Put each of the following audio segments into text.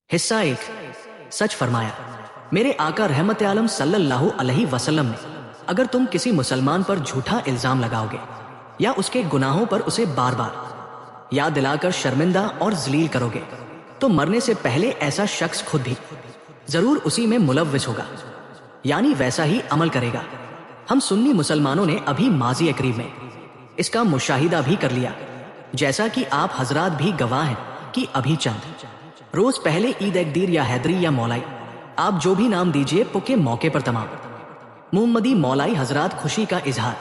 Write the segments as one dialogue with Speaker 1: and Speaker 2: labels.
Speaker 1: حصہ 1۔ سچ فرمایا میرے آقا رحمت عالم صلی اللہ علیہ وسلم نے، اگر تم کسی مسلمان پر جھوٹا الزام لگاؤ گے یا اس کے گناہوں پر اسے بار بار یاد دلا کر شرمندہ اور ذلیل کرو گے تو مرنے سے پہلے ایسا شخص خود بھی ضرور اسی میں ملوث ہوگا، یعنی ویسا ہی عمل کرے گا۔ ہم سنی مسلمانوں نے ابھی ماضی قریب میں اس کا مشاہدہ بھی کر لیا، جیسا کہ آپ حضرات بھی گواہ ہیں کہ ابھی چند روز پہلے عید اکدیر یا حیدری یا مولائی، آپ جو بھی نام دیجئے، کے موقع پر تمام محمدی مولائی حضرات خوشی کا اظہار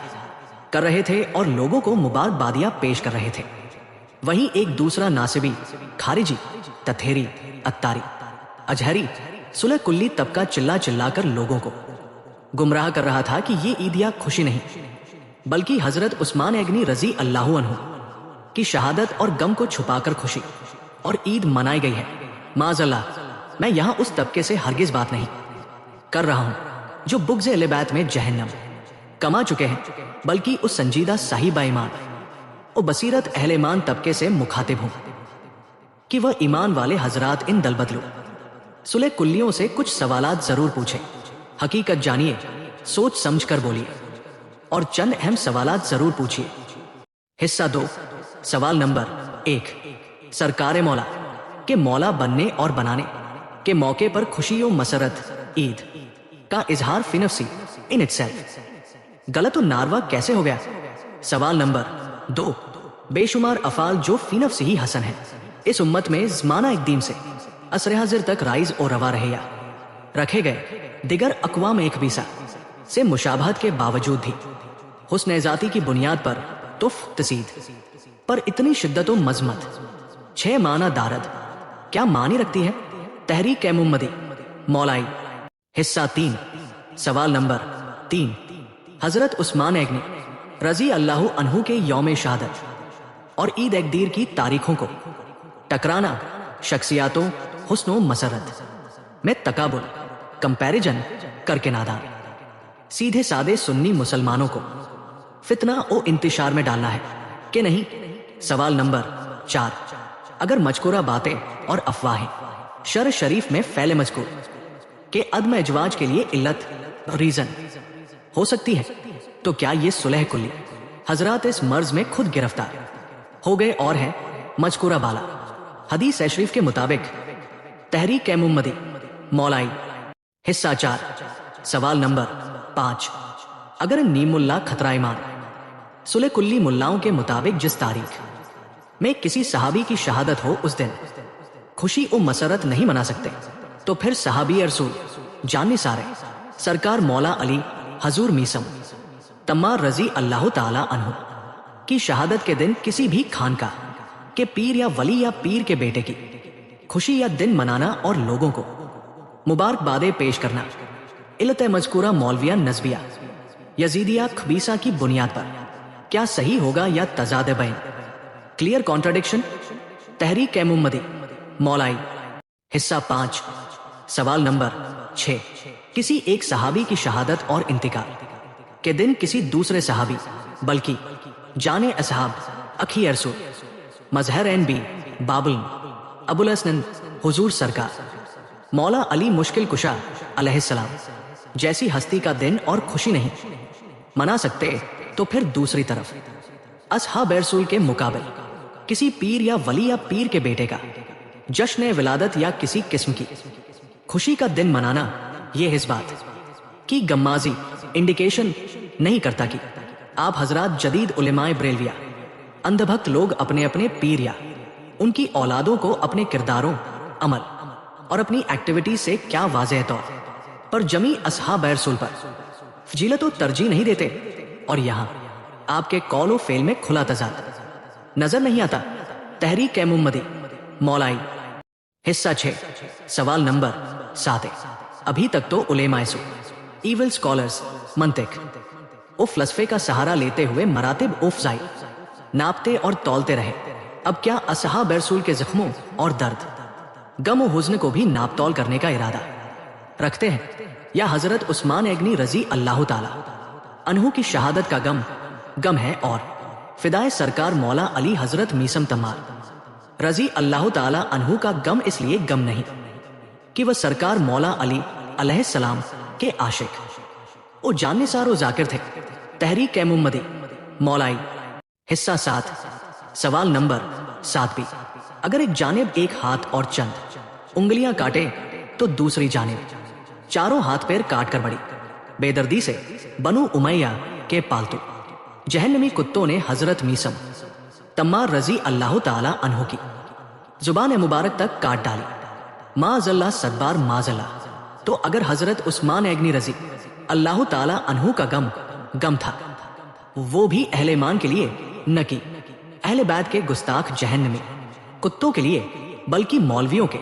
Speaker 1: کر رہے تھے اور لوگوں کو مبارکبادیاں پیش کر رہے تھے۔ وہیں ایک دوسرا ناصبی، خارجی، تتھیری، اتاری، اجہری، سلح کلی طبقہ چلا چلا کر لوگوں کو گمراہ کر رہا تھا کہ یہ عید یا خوشی نہیں بلکہ حضرت عثمان اغنی رضی اللہ عنہ کی شہادت اور غم کو چھپا کر خوشی اور عید منائی گئی ہے۔ معاذ اللہ، میں یہاں اس طبقے سے ہرگز بات نہیں کر رہا ہوں جو بغض اہل بیت میں جہنم کما چکے ہیں، بلکہ اس سنجیدہ صاحب ایمان اور بصیرت اہل ایمان طبقے سے مخاطب ہوں کہ وہ ایمان والے حضرات ان دل بدلو سلح کلیوں سے کچھ سوالات ضرور پوچھیں، حقیقت جانیے، سوچ سمجھ کر بولیے اور چند اہم سوالات ضرور پوچھیے۔ حصہ 2۔ سوال نمبر 1۔ سرکار مولا کے مولا بننے اور بنانے کے موقع پر خوشی و مسرت عید کا اظہار فی نفسی ان اٹسیلف غلط و ناروا کیسے ہو گیا؟ سوال نمبر 2۔ بے شمار افعال جو فی نفسی ہی حسن ہیں اس امت میں زمانہ قدیم سے عصر حاضر تک رائج اور روا رہے یا رکھے گئے دیگر اقوام ایک بیسا سے مشابہت کے باوجود بھی حسن ذاتی کی بنیاد پر تسید پر اتنی شدت و مذمت 6 معنی دارد کیا معنی رکھتی ہے؟ تحریک محمدی مولائی۔ حصہ 3۔ سوال نمبر 3۔ حضرت عثمان اغنی رضی اللہ عنہ کے یوم شہادت اور عید اکدیر کی تاریخوں کو ٹکرانا شخصیاتوں حسن و مسرت میں تقابل کمپیریجن کر کے نادان سیدھے سادے سنی مسلمانوں کو فتنہ و انتشار میں ڈالنا ہے کہ نہیں؟ سوال نمبر 4۔ اگر مذکورہ باتیں اور افواہیں شرع شریف میں فعل مذکور کے عدم اجواج کے لیے علت ریزن ہو سکتی ہے تو کیا یہ صلح کلی حضرات اس مرض میں خود گرفتار ہو گئے اور ہیں؟ مذکورہ بالا حدیث شریف کے مطابق تحریک محمدی مولائی۔ حصہ 4۔ سوال نمبر 5۔ اگر نیم اللہ خطرہ ایمان صلح کلی ملاؤں کے مطابق جس تاریخ میں کسی صحابی کی شہادت ہو اس دن خوشی و مسرت نہیں منا سکتے تو پھر صحابی رسول جان نثار سرکار مولا علی حضور میسم تمار رضی اللہ تعالی عنہ کی شہادت کے دن کسی بھی خانقاہ کے پیر یا ولی یا پیر کے بیٹے کی خوشی یا دن منانا اور لوگوں کو مبارکبادیں پیش کرنا علت مذکورہ مولویہ نسبیہ یزیدیہ خبیثہ کی بنیاد پر کیا صحیح ہوگا یا تضاد بین کلیئر کانٹرڈکشن؟ تحریک محمدی مولائی۔ حصہ 5۔ سوال نمبر 6۔ کسی ایک صحابی کی شہادت اور انتقال کے دن کسی دوسرے صحابی بلکہ جان اصحاب اکھی رسول مظہر بی بابل ابو الحسن حضور سرکار مولا علی مشکل کشا علیہ السلام جیسی ہستی کا دن اور خوشی نہیں منا سکتے تو پھر دوسری طرف اصحاب رسول کے مقابل کسی پیر یا ولی یا پیر کے بیٹے کا جشن ولادت یا کسی قسم کی خوشی کا دن منانا یہ اس بات کی گمازی انڈیکیشن نہیں کرتا کہ آپ حضرات جدید علماء بریلویہ اندھ بھکت لوگ اپنے اپنے پیر یا ان کی اولادوں کو اپنے کرداروں، عمل اور اپنی ایکٹیویٹی سے کیا واضح طور پر جمی اصحاب رسول پر فضیلت و ترجیح نہیں دیتے، اور یہاں آپ کے قول و فعل میں کھلا تضاد نظر نہیں آتا؟ تحریک محمدی مولائی۔ حصہ 6۔ سوال نمبر 7۔ ابھی تک تو علماء سو ایول سکالرز منطق و فلسفے کا سہارا لیتے ہوئے مراتب و فضائی ناپتے اور تولتے رہے، اب کیا اصحاب رسول کے زخموں اور درد، غم و حزن کو بھی ناپ تول کرنے کا ارادہ رکھتے ہیں، یا حضرت عثمان اغنی رضی اللہ تعالی عنہ کی شہادت کا غم ہے اور فدائے سرکار مولا علی حضرت میسم تمار رضی اللہ تعالی عنہ کا غم اس لیے غم نہیں کہ وہ سرکار مولا علی علیہ السلام کے عاشق اور جاننسار و ذاکر تھے۔ تحریک محمدی مولائی حصہ 7 سوال نمبر 7 اگر ایک جانب ایک ہاتھ اور چند انگلیاں کاٹے تو دوسری جانب چاروں ہاتھ پیر کاٹ کر بڑی بے دردی سے بنو امیہ کے پالتو جہنمی کتوں نے حضرت میسم تمار رضی اللہ تعالی عنہ کی زبان مبارک تک کاٹ ڈالی، معاذ اللہ صدبار معاذ اللہ۔ تو اگر حضرت عثمان ایگنی رضی اللہ تعالی عنہ کا غم تھا، وہ بھی اہل ایمان کے لیے نہ کہ اہل بیت کے گستاخ جہنمی کتوں کے لیے بلکہ مولویوں کے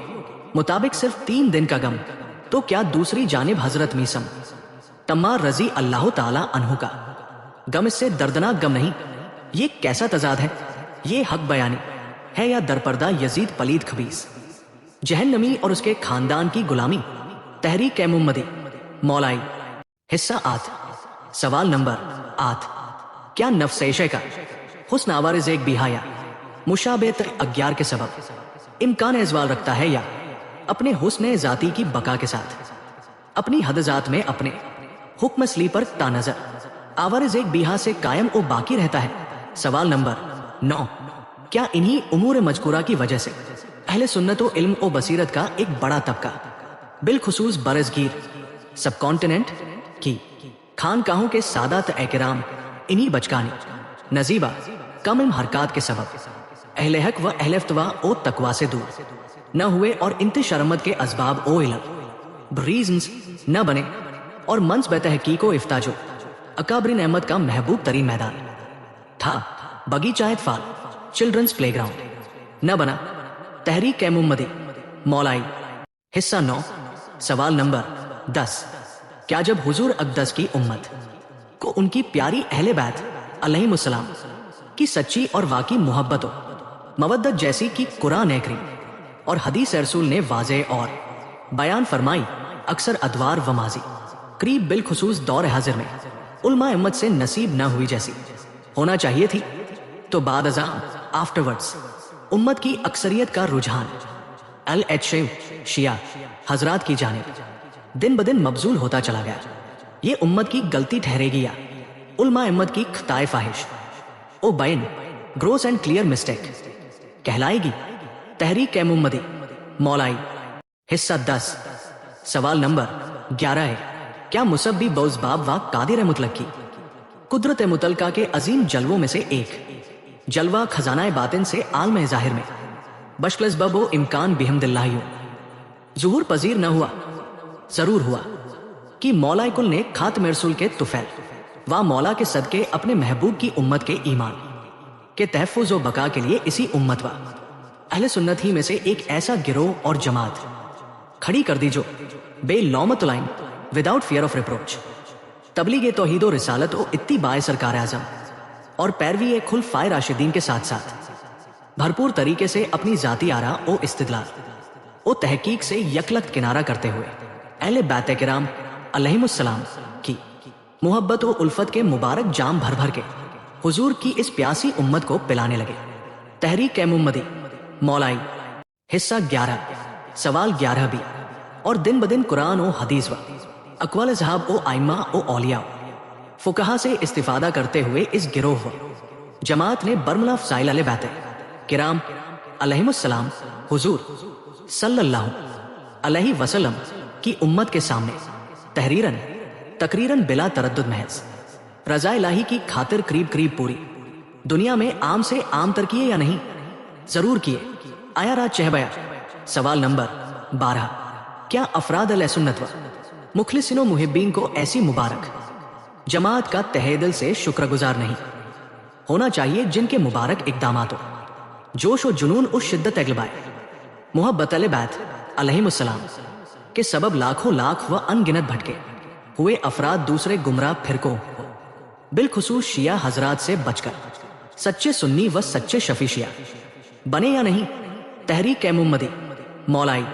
Speaker 1: مطابق صرف 3 دن کا غم، تو کیا دوسری جانب حضرت میسم تمار رضی اللہ تعالی عنہ کا غم اس سے دردناک غم نہیں؟ یہ کیسا تضاد ہے؟ یہ حق بیانی ہے یا درپردہ یزید پلید خبیث جہنمی اور اس کے خاندان کی غلامی؟ تحریک محمدی مولائی حصہ 8 سوال نمبر 8 کیا نفس عیشہ کا حسن عوارض ایک بیہایا مشابہت اغیار کے سبب امکان ازوال رکھتا ہے، یا اپنے حسن ذاتی کی بقا کے ساتھ اپنی حد ذات میں اپنے حکم اصلی پر تانظر عوارض ایک بیہا سے قائم و باقی رہتا ہے؟ سوال نمبر 9 کیا انہی امور مذکورہ کی وجہ سے اہل سنت و علم و بصیرت کا ایک بڑا طبقہ بالخصوص برصغیر سب کانٹیننٹ کی خانقاہوں کے سادات اکرام انہی بچکانی نزیبہ کم علم حرکات کے سبب اہل حق و اہل افتوا و تقوی سے دور نہ ہوئے اور انتشار امت کے اسباب او علم ریزنز نہ بنے، اور منصب تحقیق و افتاء جو اکابرین احمد کا محبوب ترین میدان تھا، بغیچہ اطفال چلڈرنز پلے گراؤنڈ نہ بنا؟ تحریک محمدی مولائی حصہ 9 سوال نمبر 10 کیا جب حضور اقدس کی امت کو ان کی پیاری اہل بیت علیہم السلام کی سچی اور واقعی محبت و مودت جیسی کی قرآن کریم اور حدیث رسول نے واضح اور بیان فرمائی، اکثر ادوار و ماضی قریب بالخصوص دور حاضر میں علماء امت سے نصیب نہ ہوئی جیسی ہونا چاہیے تھی، تو بعد ازاں آفٹرورڈز امت کی اکثریت کا رجحان شیعہ حضرات کی جانب دن بدن مبذول ہوتا چلا گیا، یہ امت کی غلطی ٹھہرے گی یا علماء امت کی خطائے فاحش او بین گروس اینڈ کلیئر مسٹیک کہلائے گی؟ تحریک محمدی مولائی حصہ 10 سوال نمبر 11 ہے کیا مسبی بوزباب و قادر مطلق کی قدرت مطلقہ کے عظیم جلووں میں سے ایک جلوہ خزانہ باطن سے عالم ظاہر میں بشکل اسباب و امکان بحمد اللہ ظہور پذیر نہ ہوا؟ ضرور ہوا کہ مولا کل نے خاتم رسول کے طفیل و مولا کے صدقے اپنے محبوب کی امت کے ایمان کے تحفظ و بقا کے لیے اسی امت و اہل سنت ہی میں سے ایک ایسا گروہ اور جماعت کھڑی کر دی جو بے لومت لائن وداؤٹ فیئر آف ریپروچ تبلیغ توحید و رسالت و اتباع سرکار اعظم اور پیروی خلفائے راشدین کے ساتھ ساتھ بھرپور طریقے سے اپنی ذاتی آراء و استدلال و تحقیق سے یکلخت کنارہ کرتے ہوئے اہل بیت کرام علیہم السلام کی محبت و الفت کے مبارک جام بھر بھر کے حضور کی اس پیاسی امت کو پلانے لگے۔ تحریک محمدی مولائی حصہ 11 سوال 11 بھی اور دن بدن قرآن و حدیث و اقوال اصحاب و ائمہ و اولیاء فقہا سے استفادہ کرتے ہوئے اس گروہ و جماعت نے برملا فضائل علیہ بیت کرام علیہم السلام حضور صلی اللہ علیہ وسلم کی امت کے سامنے تقریراً بلا تردد محض رضا الہی کی خاطر قریب پوری دنیا میں عام سے عام تر کیے یا نہیں؟ ضرور کیے، آیا رات چہبیا۔ سوال نمبر 12 کیا افراد علیہ سنت و مخلصین و محبین کو ایسی مبارک جماعت کا تہہ دل سے شکر گزار نہیں ہونا چاہیے جن کے مبارک اقدامات و جوش و جنون و شدت اغلبائے محبت علیہ بیت علیہم السلام کے سبب لاکھوں لاکھ و ان گنت بھٹکے ہوئے افراد دوسرے گمراہ فرقوں بالخصوص شیعہ حضرات سے بچ کر سچے سنی و سچے شفیع شیعہ بنے یا نہیں؟ تحریک محمدی مولائی